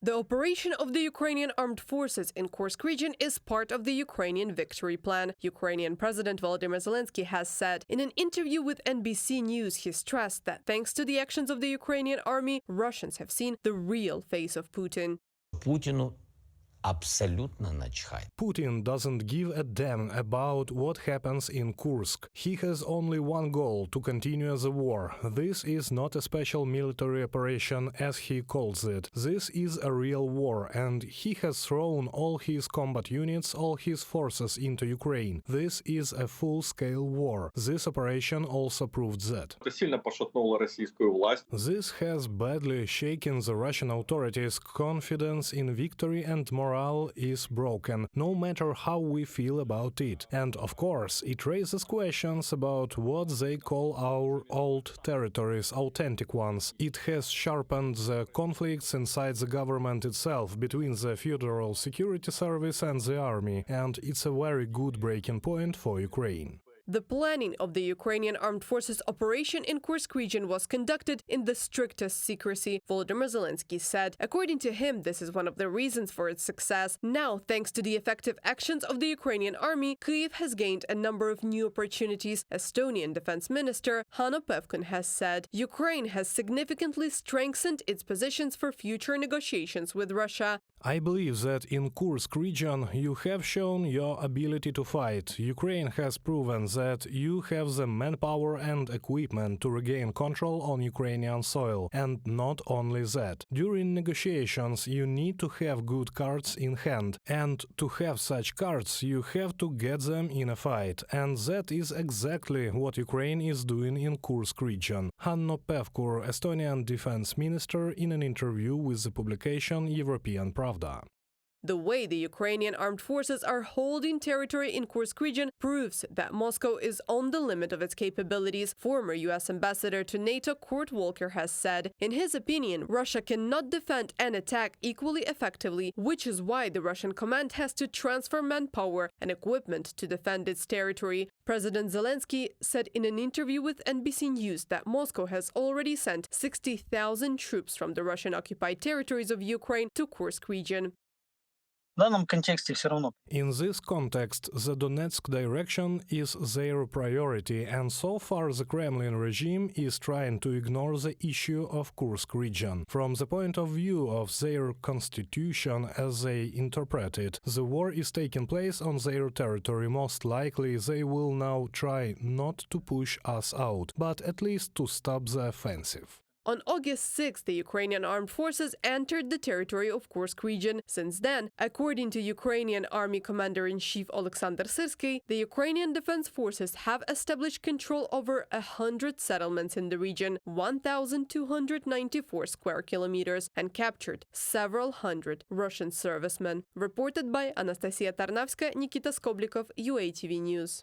The operation of the Ukrainian armed forces in Kursk region is part of the Ukrainian victory plan. Ukrainian President Volodymyr Zelenskyy has said. In an interview with NBC News, he stressed that thanks to the actions of the Ukrainian army, Russians have seen the real face of Putin. Putin doesn't give a damn about what happens in Kursk. He has only one goal: to continue the war. This is not a special military operation, as he calls it. This is a real war, and he has thrown all his combat units, all his forces into Ukraine. This is a full-scale war. This operation also proved that. This has badly shaken the Russian authorities' confidence in victory, and morale is broken, no matter how we feel about it. And of course, it raises questions about what they call our old territories, authentic ones. It has sharpened the conflicts inside the government itself, between the Federal Security Service and the army, and it's a very good breaking point for Ukraine. The planning of the Ukrainian armed forces operation in Kursk region was conducted in the strictest secrecy, Volodymyr Zelenskyy said. According to him, this is one of the reasons for its success. Now, thanks to the effective actions of the Ukrainian army, Kyiv has gained a number of new opportunities. Estonian Defense Minister Hanno Pevkur has said Ukraine has significantly strengthened its positions for future negotiations with Russia. I believe that in Kursk region you have shown your ability to fight. Ukraine has proven that you have the manpower and equipment to regain control on Ukrainian soil. And not only that. During negotiations you need to have good cards in hand. And to have such cards you have to get them in a fight. And that is exactly what Ukraine is doing in Kursk region. Hanno Pevkur, Estonian Defense Minister, in an interview with the publication European Pravda. The way the Ukrainian armed forces are holding territory in Kursk region proves that Moscow is on the limit of its capabilities, former U.S. Ambassador to NATO Kurt Volker has said. In his opinion, Russia cannot defend and attack equally effectively, which is why the Russian command has to transfer manpower and equipment to defend its territory. President Zelenskyy said in an interview with NBC News that Moscow has already sent 60,000 troops from the Russian-occupied territories of Ukraine to Kursk region. In this context, the Donetsk direction is their priority, and so far the Kremlin regime is trying to ignore the issue of Kursk region. From the point of view of their constitution as they interpret it, the war is taking place on their territory. Most likely they will now try not to push us out, but at least to stop the offensive. On August 6, the Ukrainian armed forces entered the territory of Kursk region. Since then, according to Ukrainian Army Commander-in-Chief Oleksandr Syrskyi, the Ukrainian Defense Forces have established control over 100 settlements in the region, 1,294 square kilometers, and captured several hundred Russian servicemen. Reported by Anastasia Tarnavska, Nikita Skoblikov, UATV News.